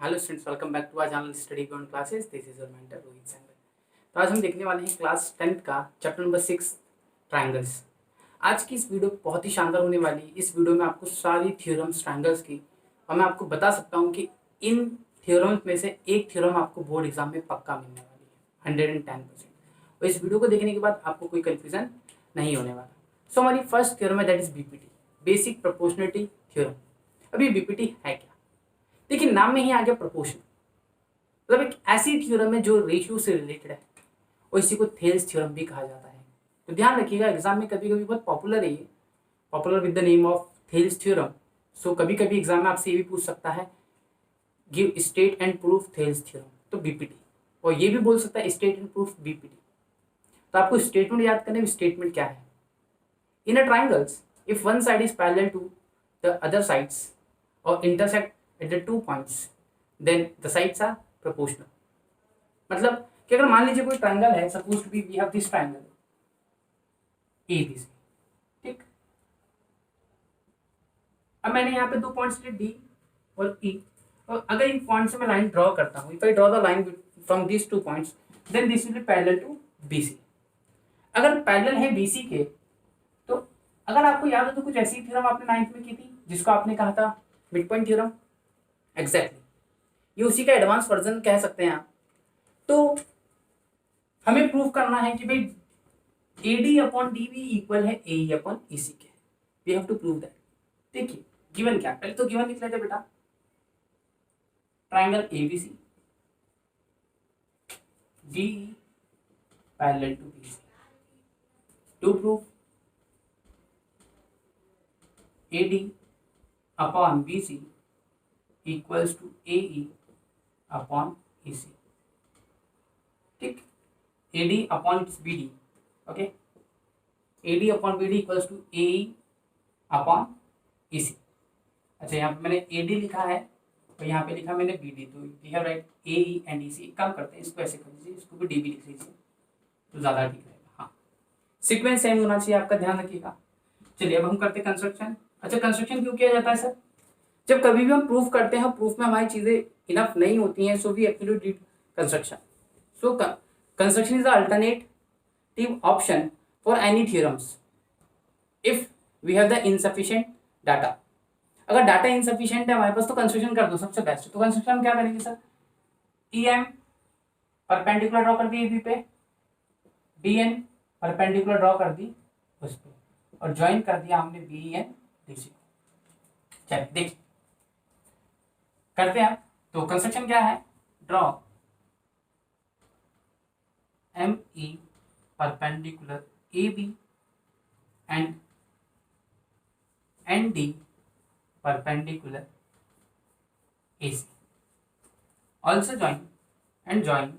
Hello students, welcome back to our channel study beyond classes. This is your mentor Rohit Saingal. तो आज हम देखने वाले हैं क्लास 10th का चैप्टर नंबर 6 ट्रायंगल्स। आज की इस वीडियो बहुत ही शानदार होने वाली है। इस वीडियो में आपको सारी थ्योरम्स ट्रायंगल्स की, और मैं आपको बता सकता हूँ कि इन थ्योरम्स में से एक थ्योरम आपको बोर्ड एग्जाम में पक्का मिलने वाली है 110%। और इस वीडियो को देखने के बाद आपको कोई कन्फ्यूजन नहीं होने वाला। सो हमारी फर्स्ट थ्योरम है, that is BPT, basic proportionality theorem. अभी बीपीटी है क्या? देखिए, नाम में ही आ गया प्रोपोर्शन, मतलब एक ऐसी थ्योरम है जो रेशियो से रिलेटेड है, और इसी को थेल्स थ्योरम भी कहा जाता है। तो ध्यान रखिएगा, एग्जाम में कभी कभी बहुत पॉपुलर है ये, popular with the name of Thales theorem. So कभी कभी एग्जाम में आपसे ये भी पूछ सकता है, give state and proof Thales theorem, तो बीपीटी। और ये भी बोल सकता है स्टेट एंड प्रूफ बीपीटी। तो आपको स्टेटमेंट याद करने में, स्टेटमेंट क्या है? In a triangles, if one side is parallel to the other sides और intersect at the 2 points, then the sides are proportional. मतलब कि अगर मान लीजिए कोई ट्रायंगल है, suppose to be we have this triangle ABC, ठीक। अब मैंने यहाँ पे 2 पॉइंट्स लिए D और E, और अगर इन पॉइंट से मैं लाइन ड्रॉ करता हूँ, if I draw the line from this 2 points, then this will be parallel to BC। अगर पैरेलल है BC के, तो अगर आपको याद हो तो कुछ ऐसी थ्योरम आपने 9th में की थी जिसको आपने कहा था मिड पॉइंट थ्योरम। एग्जैक्टली, ये उसी का एडवांस वर्जन कह सकते हैं आप। तो हमें प्रूव करना है कि भाई AD अपॉन DB इक्वल है AE अपॉन EC के। We have to prove that. देखिए गिवन क्या, पहले तो गिवन लिख लेते बेटा, triangle ABC DE parallel to BC। To prove AD upon BC equals to AE upon EC, ठीक। AD upon BD, okay, AD upon BD equals to AE upon EC। अच्छा, यहाँ पे मैंने AD लिखा है और यहाँ पे लिखा मैंने BD, तो we have write AE and EC। काम करते हैं, इसको ऐसे कर लीजिए, इसको भी DB लिख लीजिए तो ज़्यादा ठीक रहेगा। हाँ, सीक्वेंस सेम होना चाहिए, आपका ध्यान रखिएगा। चलिए अब हम करते हैं कंस्ट्रक्शन। अच्छा, कंस्ट्रक्शन क्यों किया जाता है सर? जब कभी भी हम प्रूफ करते हैं, प्रूफ में हमारी चीज़ें इनफ नहीं होती हैं, so we actually deed construction. So construction is the alternative option for any theorems if we have the insufficient data. अगर डाटा इनसफिशिएंट है हमारे पास, तो कंस्ट्रक्शन कर दो, सबसे बेस्ट। तो कंस्ट्रक्शन हम क्या करेंगे सर? EM परपेंडिकुलर ड्रॉ कर दी AB पे, DN परपेंडिकुलर ड्रॉ कर दी उस पे, और ज्वाइन कर दिया हमने BN DC को। चलिए देखिए करते हैं। तो कंस्ट्रक्शन क्या है? Draw ME perpendicular AB and ND perpendicular AC. Also join and join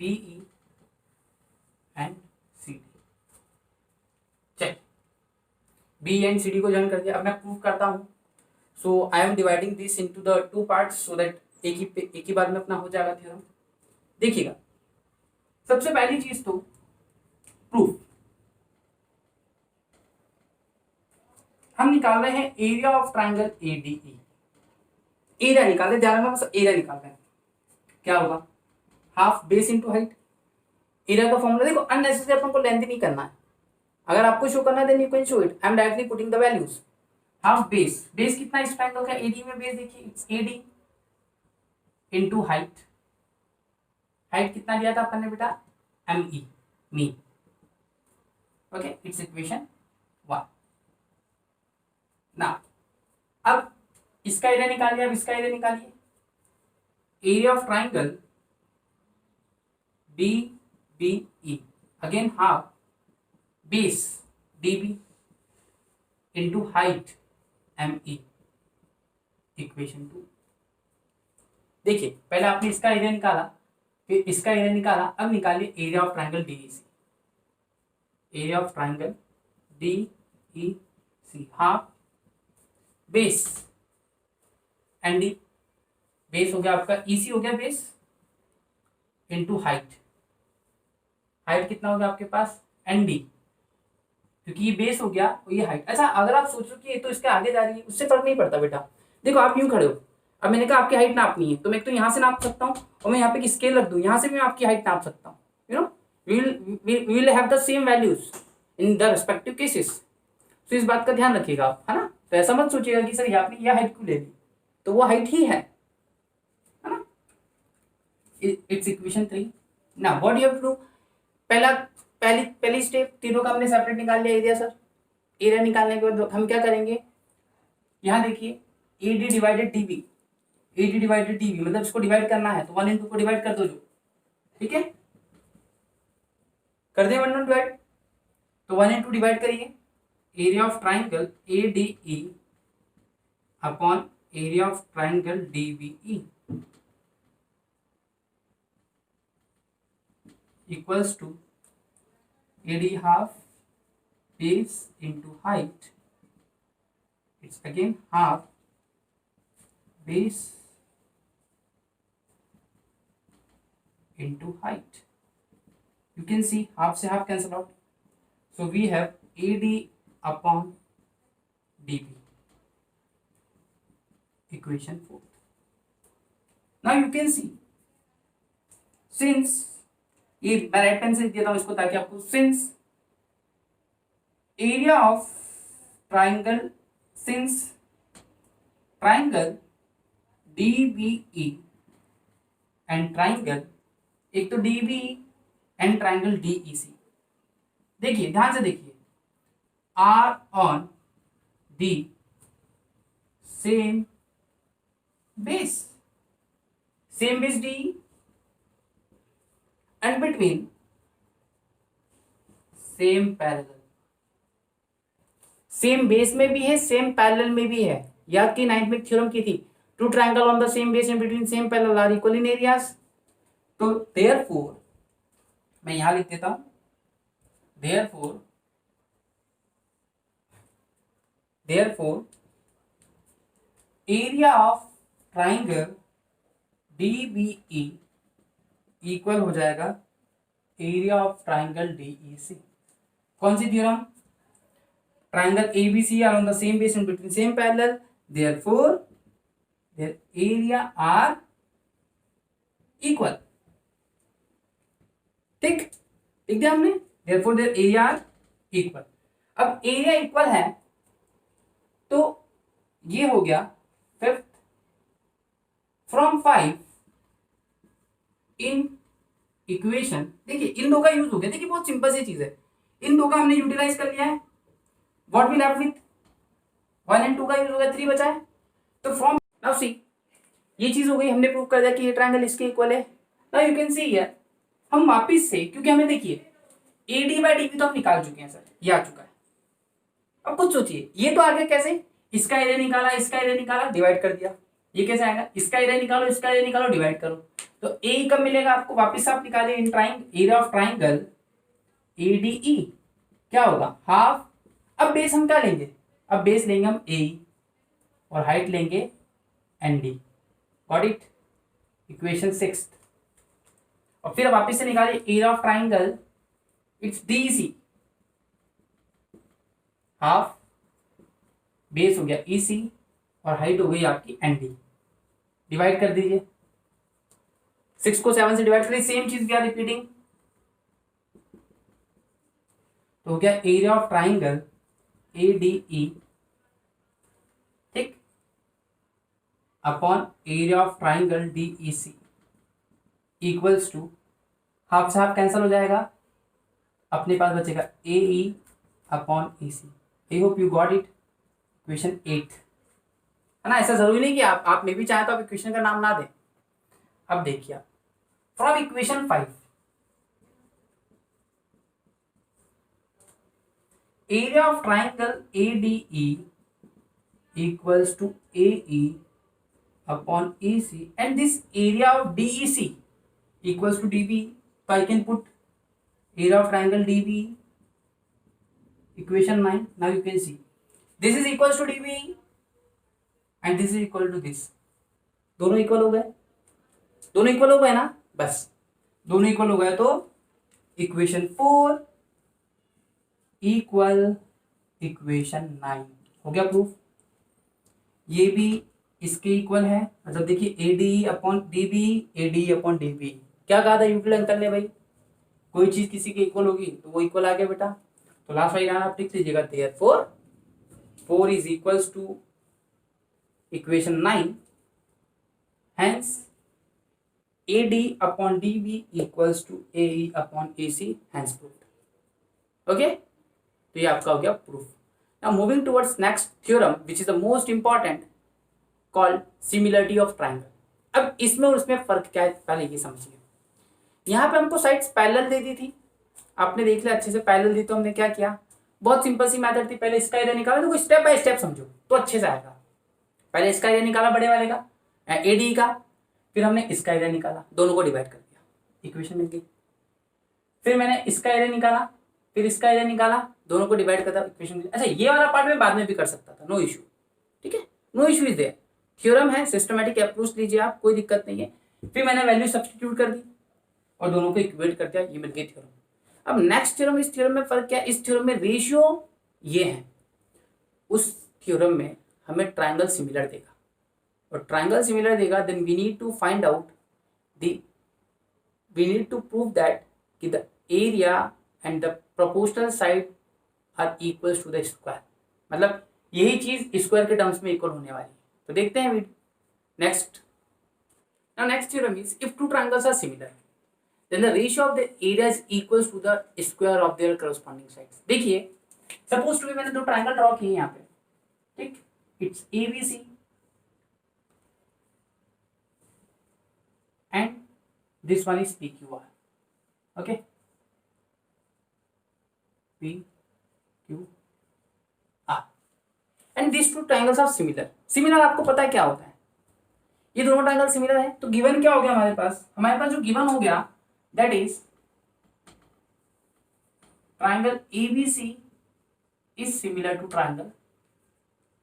BE and CD। चलिए BE and CD को ज्वाइन कर दिया। अब मैं प्रूव करता हूँ। So I am dividing this into the 2 parts so that एक ही बार में अपना हो जाएगा थ्योरम। देखिएगा, सबसे पहली चीज तो प्रूफ। हम निकाल रहे हैं area of triangle ADE। Area निकाल रहे, ध्यान में बस एरिया निकाल रहे हैं। क्या होगा? Half base into height. Area का फॉर्मूला देखो, अननेसेसरी अपन को लेंथ नहीं करना है। अगर आपको शो करना है then you can show it. I am directly putting the values. Half base, base कितना इस ट्राइंगल का AD में? बेस देखिए, it's AD into height. Height कितना लिया था अपन ने बेटा? ME, मी। Okay, it's equation 1। ना अब इसका एरिया निकालिए, अब इसका एरिया निकालिए। Area of triangle BBE, again half base DB into height ME, equation 2। देखिए पहले आपने इसका एरिया निकाला, फिर इसका एरिया निकाला, अब निकालिए area of triangle DEC। Area of triangle DEC, half base ND, base हो गया आपका, EC हो गया बेस, इंटू हाइट। हाइट कितना हो गया आपके पास? ND क्योंकि ये बेस हो गया और ये हाइट। अच्छा अगर आप सोचो कि ये तो इसके आगे जा रही है, उससे फर्क नहीं पड़ता बेटा। देखो आप यूं खड़े हो, अब मैंने कहा आपकी हाइट नापनी है, तो मैं तो यहाँ से नाप सकता हूँ और मैं यहाँ पे स्केल रख दूँ, यहाँ से भी मैं आपकी हाइट नाप सकता हूँ। You know we will have the same values in the respective cases। तो इस बात का ध्यान रखिएगा आप, है ना। तो ऐसा मत सोचिएगा कि सर आपने यह हाइट क्यों ले ली, तो वो हाइट ही है ना। It's equation 3। ना what you have to do, पहली स्टेप, तीनों का हमने सेपरेट निकाल लिया एरिया। सर एरिया निकालने के बाद हम क्या करेंगे, यहाँ देखिए AD divided DB, AD divided DB मतलब इसको डिवाइड करना है तो 1 × 2 को डिवाइड कर दो जो, ठीक है। कर दे 1 × 2 डिवाइड, तो 1 × 2 डिवाइड करिए, area of triangle ADE upon area of triangle DBE equals to AD half base into height, it's again half base into height। You can see half से half cancel out, so we have AD upon DB, equation 4। Now you can see, since ये मैं right pen से देता हूं इसको ताकि आपको, since area of triangle, since triangle DBE and triangle, एक तो DBE एंड ट्राइंगल DEC, देखिए ध्यान से देखिए, are on the same base, same base DE and between same parallel, same base में भी है सेम पैरेलल में भी है। याद की 9th में थ्योरम की थी, two triangle on the same base and between same parallel are equal in areas. तो देयरफॉर मैं यहां लिख देता हूं, therefore area of triangle DBE equal हो जाएगा एरिया ऑफ ट्राइंगल DEC। कौन सी theorem, triangle ABC are on the same base and between same parallel, therefore their area are equal, ठीक लिख दिया हमने, therefore their area are equal. अब area equal है तो ये हो गया 5th फ्रॉम 5 इन इक्वेशन। देखिए इन दो का यूज हो गया, देखिए बहुत सिंपल सी चीज है, इन दो का हमने यूटिलाइज कर लिया है। What we left with 1 and 2 का यूज हो गया, 3 बचा है। तो फ्रॉम नाउ सी, ये चीज हो गई, हमने प्रूव कर दिया कि ये ट्रायंगल इसके इक्वल है। Now you can see here, हम वापिस से, क्योंकि हमें देखिए AD/DB तो हम निकाल चुके हैं सर, ये आ चुका है। अब कुछ सोचिए, ये तो आगे कैसे, इसका एरिया निकाला, इसका एरिया निकाला, डिवाइड कर दिया, ये कैसे आएगा, इसका एरिया निकालो, इसका एरिया निकालो, डिवाइड करो, तो ए कब मिलेगा आपको, वापस आप निकालिए इन एरिया ऑफ ट्राइंगल ADE क्या होगा, हाफ। अब बेस हम क्या लेंगे, अब बेस लेंगे हम AE और हाइट लेंगे ND, गॉट इट, इक्वेशन 6। और फिर वापस से निकालिए area of triangle, it's DEC, half base हो गया EC और हाइट हो गई आपकी ND, डिवाइड कर दीजिए, 6 को 7 से डिवाइड करिए, सेम चीज भी रिपीटिंग, तो हो गया एरिया ऑफ ट्राइंगल ADE, ठीक, upon area of triangle DEC equals to, half से हाफ कैंसिल हो जाएगा, अपने पास बचेगा AE upon EC। I hope you got it, equation 8 है ना। ऐसा जरूरी नहीं कि आप में भी चाहे तो आप इक्वेशन का नाम ना दें। अब देखिए from equation 5, area of triangle ADE equals to AE upon EC and this area of DEC equals to DB, so I can put area of triangle DBE, equation 9। now you can see this is equals to DBE and this is equal to this, दोनों equal हो गए, दोनों equal हो गए ना, बस दोनों equal हो गए तो इक्वेशन 4 इक्वल इक्वेशन 9। हो गया प्रूफ। ये भी इसके इक्वल है, मतलब देखिए AD upon DB, AD upon DB। क्या कहा था यूक्लिड अंकल ने भाई, कोई चीज किसी के इक्वल होगी तो वो इक्वल आ गया बेटा। तो लास्ट वाली लाइन आप लिख लीजिएगा, therefore 4 is equals to equation 9, hence AD upon DB equals to AE upon AC, hence proved. Okay, तो ये आपका हो गया proof. Now moving towards next theorem which is the most important, called similarity of triangle. अब इसमें और उसमें फर्क क्या है पहले ये समझिए। यहाँ पे हमको साइड्स पैरेलल दे दी थी, आपने देख लिया अच्छे से। पैरेलल दी तो हमने क्या किया, बहुत सिंपल सी मेथड थी, पहले इसका एरिया निकाला, तो स्टेप बाय स्टेप समझो तो अच्छे से आएगा। पहले इसका एरिया निकाला बड़े वाले का, AD का, फिर हमने इसका एरिया निकाला, दोनों को डिवाइड कर दिया, इक्वेशन मिल गई। फिर मैंने इसका एरिया निकाला, फिर इसका एरिया निकाला, दोनों को डिवाइड कर दिया, इक्वेशन मिल गई। अच्छा, ये वाला पार्ट में बाद में भी कर सकता था, नो इशू, ठीक है, no issue is there. Theorem है, सिस्टमैटिक अप्रोच लीजिए आप, कोई दिक्कत नहीं है। फिर मैंने वैल्यू सब्स्टिट्यूट कर दी और दोनों को इक्वेट कर दिया, ये मिल गई थ्योरम। अब नेक्स्ट थ्योरम, इस थ्योरम में फर्क क्या है, इस थ्योरम में रेशियो ये है, उस थ्योरम में हमें ट्राइंगल सिमिलर देगा, और ट्राइंगल सिमिलर देगा then we need to find out we need to prove that कि the area and the proportional side are equal to the square, मतलब यही चीज स्क्वायर के टर्म्स में इक्वल होने वाली है। तो देखते हैं next. Now next theorem is if two triangles are similar then the ratio of the areas equals to the square of their corresponding sides। देखिए सपोज टू भी मैंने दो ट्राइंगल ड्रॉ किए यहाँ पे, ठीक, it's ABC and this one is PQR, okay, PQR and these two triangles are similar। Similar आपको पता है क्या होता है, ये दोनों ट्राइंगल सिमिलर है, तो गिवन क्या हो गया हमारे पास जो गिवन हो गया that is triangle ABC is similar to triangle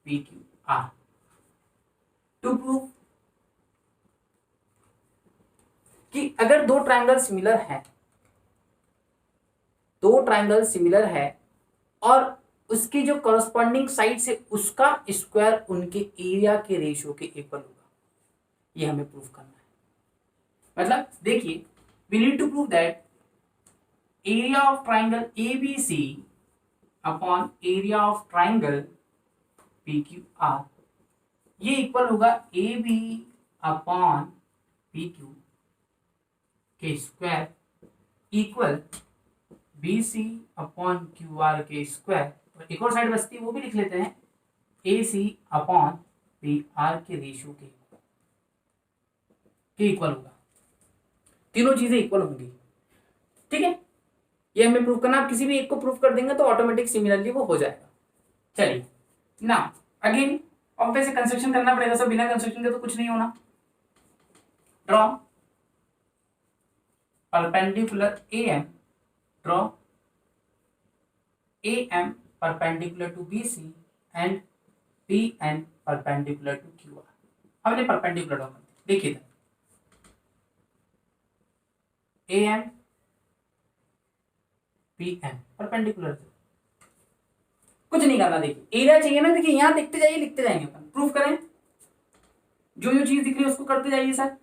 PQR। to prove कि अगर दो ट्राइंगल सिमिलर है और उसकी जो कॉरस्पॉन्डिंग साइड से उसका स्क्वायर उनके एरिया के रेशियो के इक्वल होगा, ये हमें प्रूफ करना है। मतलब देखिए, we need to prove that area of triangle ABC upon area of triangle PQR ये इक्वल होगा AB अपॉन PQ के square equal BC upon QR के स्क्वायर, और एक और साइड बचती है वो भी लिख लेते हैं, AC अपॉन PR के रेशियो के इक्वल होगा। तीनों चीजें इक्वल होंगी, ठीक है, ये हमें प्रूव करना। आप किसी भी एक को प्रूव कर देंगे तो ऑटोमेटिक सिमिलरली वो हो जाएगा। चलिए ना, अगेन ऑब्वियस से कंस्ट्रक्शन करना पड़ेगा, सब बिना कंस्ट्रक्शन के तो कुछ नहीं होना। Draw perpendicular AM, draw AM perpendicular to BC and PN perpendicular to QR। हमने परपेंडिकुलर ड्रॉ कर दिया, देखिए AM PN परपेंडिकुलर, कुछ नहीं करना। देखिए एरिया चाहिए ना, देखिए यहां देखते जाइए, लिखते जाएंगे अपन, प्रूफ करें, जो चीज दिख रही है उसको करते जाइए। Sir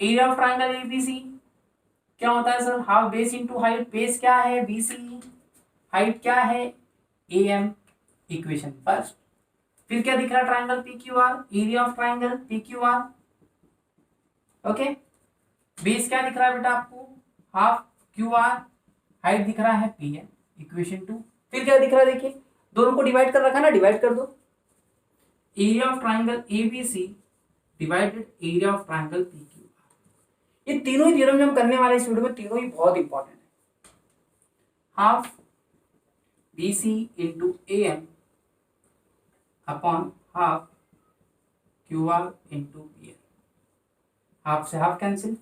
area of triangle ABC क्या होता है sir, half base into height, base क्या है BC, हाइट क्या है AM, इक्वेशन फर्स्ट। फिर क्या दिख रहा है, triangle PQR, area of triangle PQR, okay, base क्या दिख रहा है बेटा आपको, हाफ QR, हाइट दिख रहा है PN, इक्वेशन 2। फिर क्या दिख रहा है, देखिए दोनों को डिवाइड कर रखा ना, डिवाइड कर दो, area of triangle ABC divided area of triangle PQR। ये तीनों ही थ्योरम जो हम करने वाले इस वीडियो में, तीनों ही बहुत इंपॉर्टेंट है। Half BC into AM upon half QR into PN, half से हाफ कैंसिल,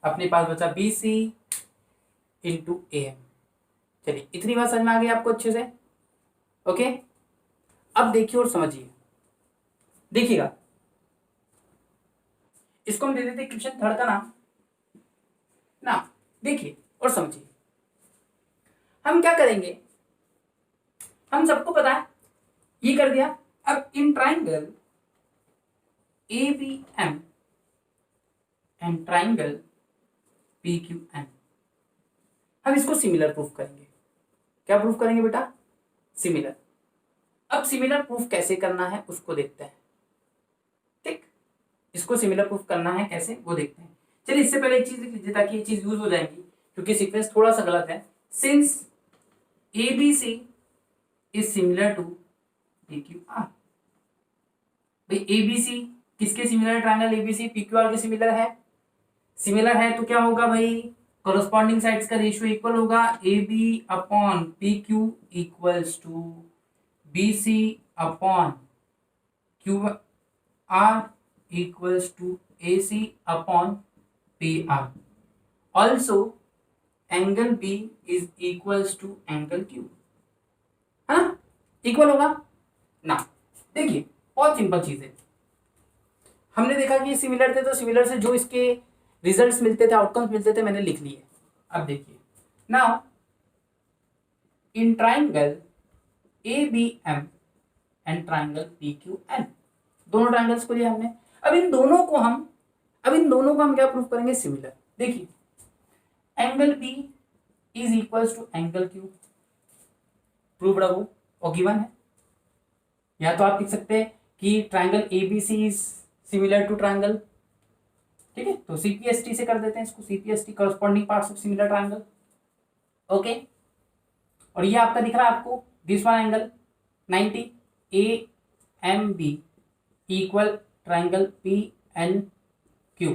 अपने पास बचा BC इंटू AM। चलिए इतनी बात समझ में आ गई आपको अच्छे से, ओके। अब देखिए और समझिए, देखिएगा इसको हम दे देते इक्वेशन थर्ड का नाम ना, देखिए और समझिए। हम क्या करेंगे, हम सबको पता है, ये कर दिया। अब in triangle ABM and triangle PQN हम इसको सिमिलर प्रूफ करेंगे। क्या प्रूफ करेंगे बेटा? सिमिलर। अब सिमिलर प्रूफ कैसे करना है उसको देखते हैं। ठीक, इसको सिमिलर प्रूफ करना है कैसे वो देखते हैं। चलिए इससे पहले एक चीज लिख लीजिए ताकि ये चीज यूज हो जाएगी, क्योंकि सीक्वेंस थोड़ा सा गलत है। Since ABC is similar to PQR, भाई ABC किसके सिमिलर है? ट्रायंगल ABC PQR के सिमिलर है। सिमिलर है तो क्या होगा भाई? कॉरस्पॉन्डिंग साइड्स का रेशियो इक्वल होगा। AB upon PQ equals to BC upon QR equals to AC upon PR। Also angle B is equals to angle Q, है ना? इक्वल होगा ना। देखिए बहुत सिंपल चीज है, हमने देखा कि सिमिलर थे तो सिमिलर से जो इसके रिजल्ट्स मिलते थे, आउटकम्स मिलते थे, मैंने लिख लिए। अब देखिए now in triangle ABM and triangle PQN, दोनों ट्राइंगल्स को लिए हमने। अब इन दोनों को हम क्या प्रूफ करेंगे? सिमिलर। देखिए angle B is equals to angle Q, proved है वो और गिवन है। या तो आप लिख सकते हैं कि triangle ABC is similar to triangle, ठीक है, तो CPST से कर देते हैं इसको, CPST corresponding parts of similar triangle. Okay, और ये आपका दिख रहा है आपको this one angle 90 AMB equal triangle PNQ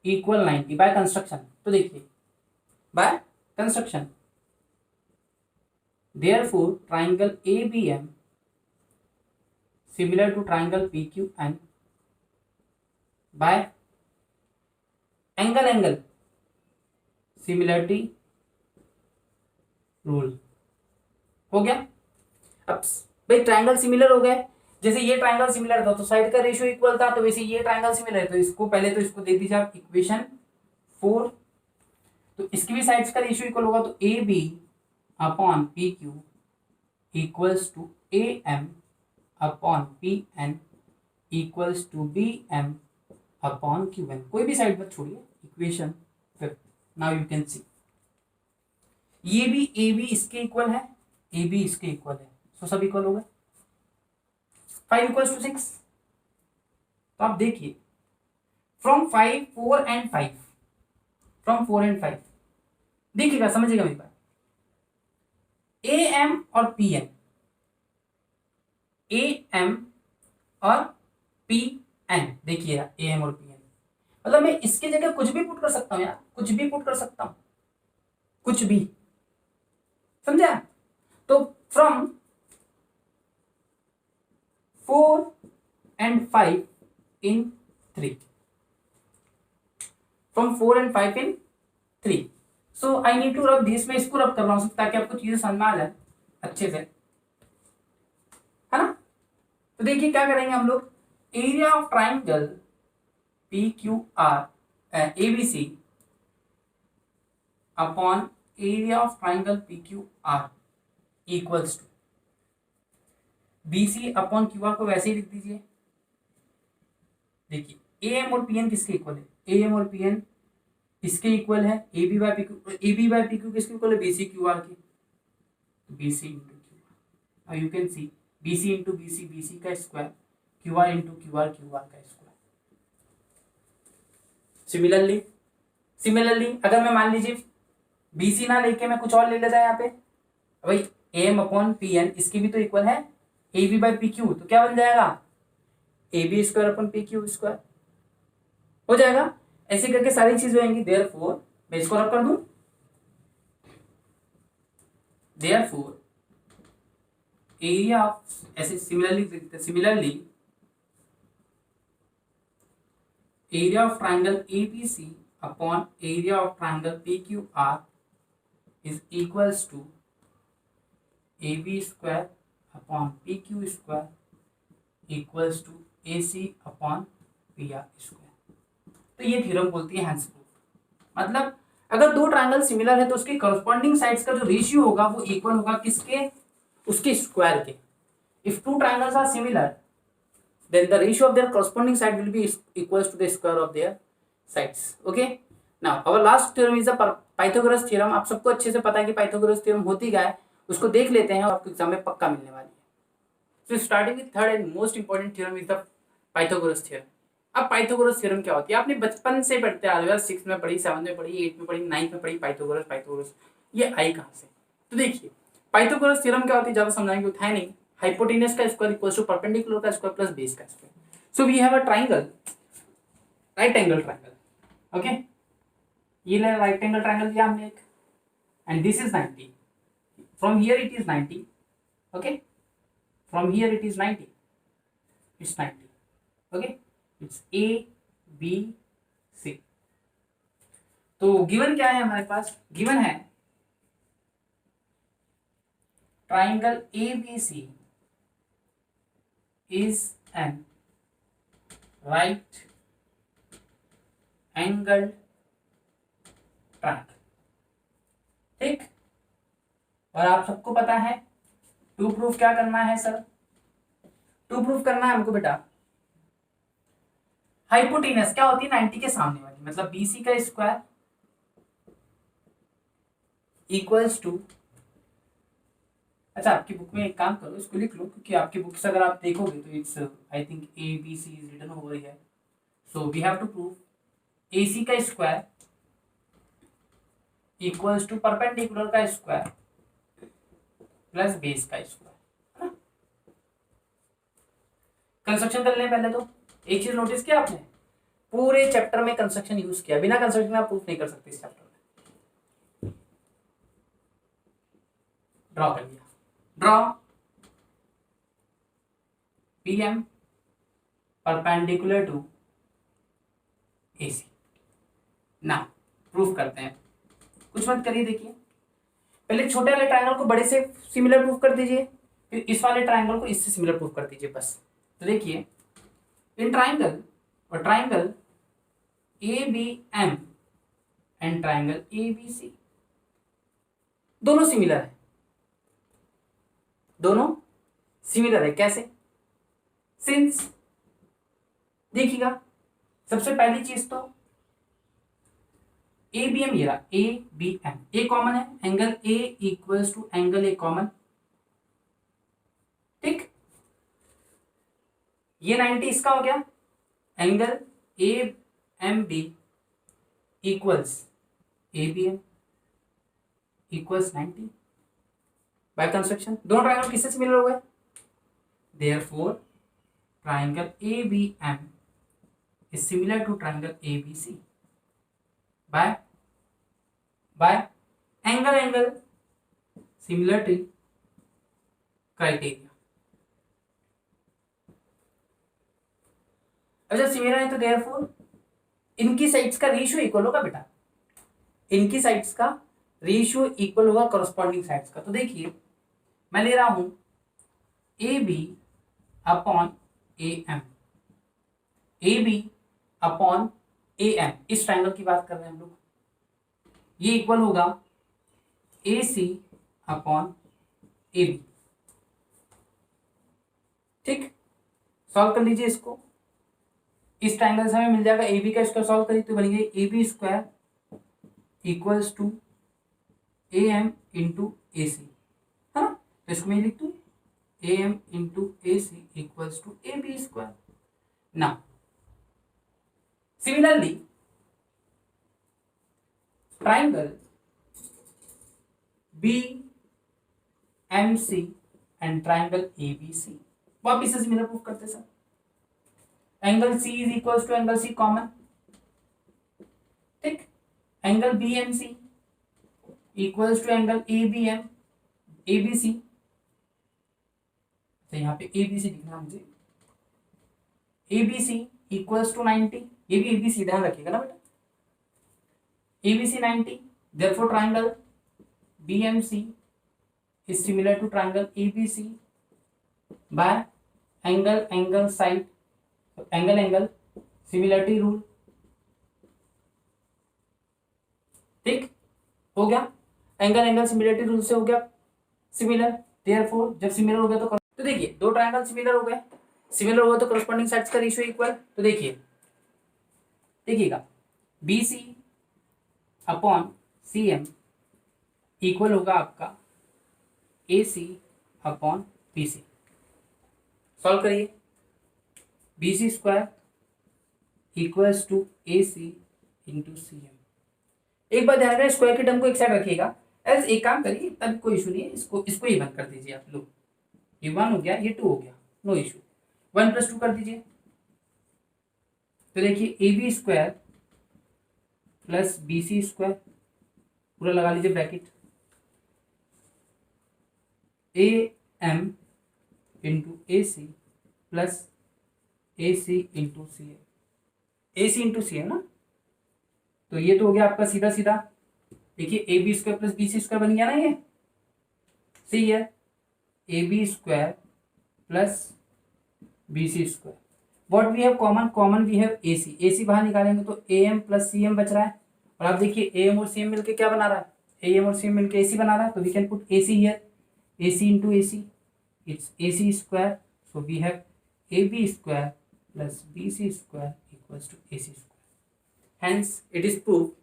equal 90 by construction. तो देखिए by construction, therefore triangle ABM similar to triangle PQN by angle similarity rule। हो गया। अब भाई ट्राइंगल सिमिलर हो गए, जैसे ये ट्राइंगल सिमिलर था तो साइड का रेशियो इक्वल था, तो वैसे ये ट्राइंगल सिमिलर है तो इसको पहले तो इसको दे दीजिए आप इक्वेशन 4, तो इसकी भी साइड्स का रेशियो इक्वल होगा, तो AB upon PQ equals to AM upon PN equals to BM upon QN। कोई भी साइड मत छोड़िए। Equation 5 now you can see, ये भी AB इसके इक्वल है, AB इसके इक्वल है, सो सब इक्वल हो गए। 5 इक्वल्स टू 6, तो आप देखिए फ्रॉम 5 4 एंड 5, फ्रॉम 4 एंड 5 देखिएगा, समझिएगा मेरी बात। AM और PN, AM और PN, देखिएगा AM और PN, मतलब मैं इसकी जगह कुछ भी पुट कर सकता हूं यार, कुछ भी पुट कर सकता हूं, कुछ भी, समझा? तो from 4 and 5 in 3, from 4 and 5 in 3, so I need to rub this. मैं इसको रब कर रहा हूं ताकि आपको चीजें समझ में आ जाए अच्छे से, है ना? तो देखिए क्या करेंगे हम लोग, area of triangle PQR ABC upon area of triangle PQR equals to BC upon QR को वैसे ही लिख दीजिए। देखिए AM और PN किसके इक्वल है? AM और PN इसके इक्वल है। AB बाय PQ किसके इक्वल है? BC QR के, BC into QR। Now you can C BC into BC, BC का square, QR into QR, QR का स्क्वायर। सिमिलरली अगर मैं मान लीजिए BC ना लेके मैं कुछ और ले लेता है यहाँ पे, भाई AM अपॉन PN इसकी भी तो इक्वल है AB बाय PQ, तो क्या बन जाएगा? AB square upon PQ square हो जाएगा। ऐसे करके सारी चीजें होंगी। देयरफॉर मैं इसको रब कर दूं, देयरफॉर एरिया ऑफ, ऐसे similarly area of triangle ABC upon area of triangle PQR is equals to AB square upon PQ square equals to AC upon PR square. तो ये थ्योरम बोलती है हैंस प्रूफ। मतलब अगर दो ट्रायंगल सिमिलर है तो उसके कॉरस्पॉन्डिंग साइड्स का जो रेशियो होगा वो इक्वल होगा किसके? उसके स्क्वायर के। If two triangles are similar then the ratio of their corresponding side will be equals to the square of their sides. Okay, now our last theorem is the Pythagoras theorem. आप सबको अच्छे से पता है कि Pythagoras theorem होती क्या है, उसको देख लेते हैं और आपको एग्जाम में पक्का मिलने वाली है। So starting with third and most important theorem is the Pythagoras theorem. अब Pythagoras theorem क्या होती है, आपने बचपन से पढ़ते आ रहे हो, 6 में पढ़ी, 7 में पढ़ी, 8 में पढ़ी, 9 में पढ़ी, पाइथागोरस ये आई कहाँ से। तो देखिए Pythagoras theorem क्या होती है, ज्यादा समझाएंगे उठाए नहीं। हाइपोटेनस का स्क्वायर इक्वल्स टू परपेंडिकुलर का स्क्वायर प्लस बेस का square. So we have a triangle, right angle triangle. Okay, ये राइट एंगल ट्राइंगल दिया हमने एक, and this is 90, from here it is 90, okay, from here it is 90, it's 90, okay, it's A B C. तो given क्या है हमारे पास, given है triangle ABC is an right angled triangle। ठीक, और आप सबको पता है टू प्रूफ क्या करना है सर, टू प्रूफ करना है हमको बेटा। हाइपोटेनस क्या होती है, 90 के सामने वाली, मतलब BC का स्क्वायर इक्वल्स टू, अच्छा आपकी बुक में एक काम करो, इसको लिख लो, क्योंकि आपकी बुक से अगर आप देखोगे तो it's I think ABC is written over here. So we have to prove AC का स्क्वायर इक्वल्स टू परपेंडिकुलर का स्क्वायर प्लस बेस का स्क्वायर, है ना। कंस्ट्रक्शन कर लें पहले। तो एक चीज नोटिस किया आपने, पूरे चैप्टर में कंस्ट्रक्शन यूज किया, बिना कंस्ट्रक्शन आप प्रूफ नहीं कर सकते इस चैप्टर में। ड्रॉ कर लिया, draw PM perpendicular to AC। ना प्रूफ करते हैं, कुछ मत करिए, देखिए पहले छोटे वाले ट्रायंगल को बड़े से सिमिलर प्रूफ कर दीजिए, फिर इस वाले ट्रायंगल को इससे सिमिलर प्रूफ कर दीजिए बस। तो देखिए इन ट्रायंगल और triangle ABM and triangle ABC दोनों सिमिलर है, दोनों सिमिलर है। कैसे, सिंस देखिएगा सबसे पहली चीज तो ABM, ये रहा ABM, ए कॉमन है, angle A equals to angle A common. ठीक, ये 90 इसका हो गया, angle AMB equals ABM equals 90 by construction. दोनों ट्रायंगल किससे सिमिलर हो गए, therefore triangle ABM is similar to triangle ABC by angle similarity criteria. अच्छा सिमिलर है तो देयरफॉर इनकी साइड्स का रेशियो इक्वल होगा बेटा, इनकी साइड्स का रेशियो इक्वल होगा कॉरस्पॉन्डिंग साइड्स का। तो देखिए मैं ले रहा हूं AB upon AM, AB upon AM, इस ट्रायंगल की बात कर रहे हैं हम लोग, ये इक्वल होगा AC अपॉन AB। ठीक, सॉल्व कर लीजिए इसको, इस ट्रायंगल से हमें मिल जाएगा AB का स्क्वायर, सॉल्व करिए तो बनेगा AB square equals to AM into AC, है ना। तो इसको मैं लिख दूं AM into AC equals to AB square. ना similarly triangle BMC and triangle ABC वापिस से सिमिलर प्रूफ करते sir. Angle C is equals to angle C common, ठीक, angle BMC equals to angle ABM ABC। तो यहाँ पे ABC लिखना मुझे, ABC इक्वल्स टू 90, ये भी ABC ध्यान रखिएगा ना बेटा, ABC 90, therefore triangle BMC is similar to triangle ABC by angle side, angle similarity rule। ठीक हो गया, एंगल सिमिलरिटी रूल से हो गया सिमिलर। देयरफॉर जब सिमिलर हो गया तो देखिए दो ट्रायंगल सिमिलर हो गए, सिमिलर हो गए तो करस्पॉन्डिंग साइड्स का रेशियो इक्वल। तो देखिएगा B C upon C M equal होगा आपका A C upon B C. Solve करिए, B C square equals to A C into C M. एक बार ध्यान रखें, स्क्वायर की टर्म को एक साइड रखिएगा। एल्स एक काम करिए, तब कोई इशू नहीं है, इसको ही बंद कर दीजिए आप लोग। ये 1 हो गया, ये 2 हो गया, नो इशू। 1 + 2 कर दीजिए। तो देखिए A B square plus B C square पूरा लगा लीजिए bracket, A M into A C plus A C into C M, A C into C M ना। तो ये तो हो गया आपका सीधा सीधा, देखिए A B square plus B C square बन गया ना, ये सही है। A B square plus B C square, what we have common we have A C, A C बाहर निकालेंगे तो A M plus C M बच रहा है। और आप देखिए ए एम और सी एम मिलकर क्या बना रहा है, ए एम और सी एम मिलकर ए सी बना रहा है। तो we can put A C here, A C into A C, it's A C square. So we have A B square plus B C square equals to A C square. Hence, it is proved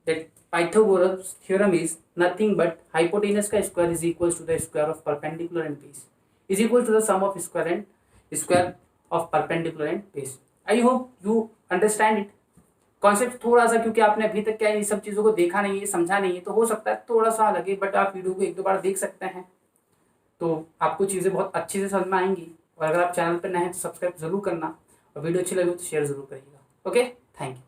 that Pythagoras theorem is nothing but hypotenuse का square is equals to the square of perpendicular and base is equal to the sum of square of perpendicular and base. I hope you understand it. Concept थोड़ा सा, क्योंकि आपने अभी तक क्या ये सब चीज़ों को देखा नहीं है, समझा नहीं है, तो हो सकता है थोड़ा सा लगे, बट आप वीडियो को 1-2 बार देख सकते हैं तो आपको चीज़ें बहुत अच्छे से समझ में आएंगी। और अगर आप चैनल पर नए हैं तो सब्सक्राइब जरूर करना, और वीडियो अच्छी लगी तो शेयर जरूर करिएगा। Okay, thank you.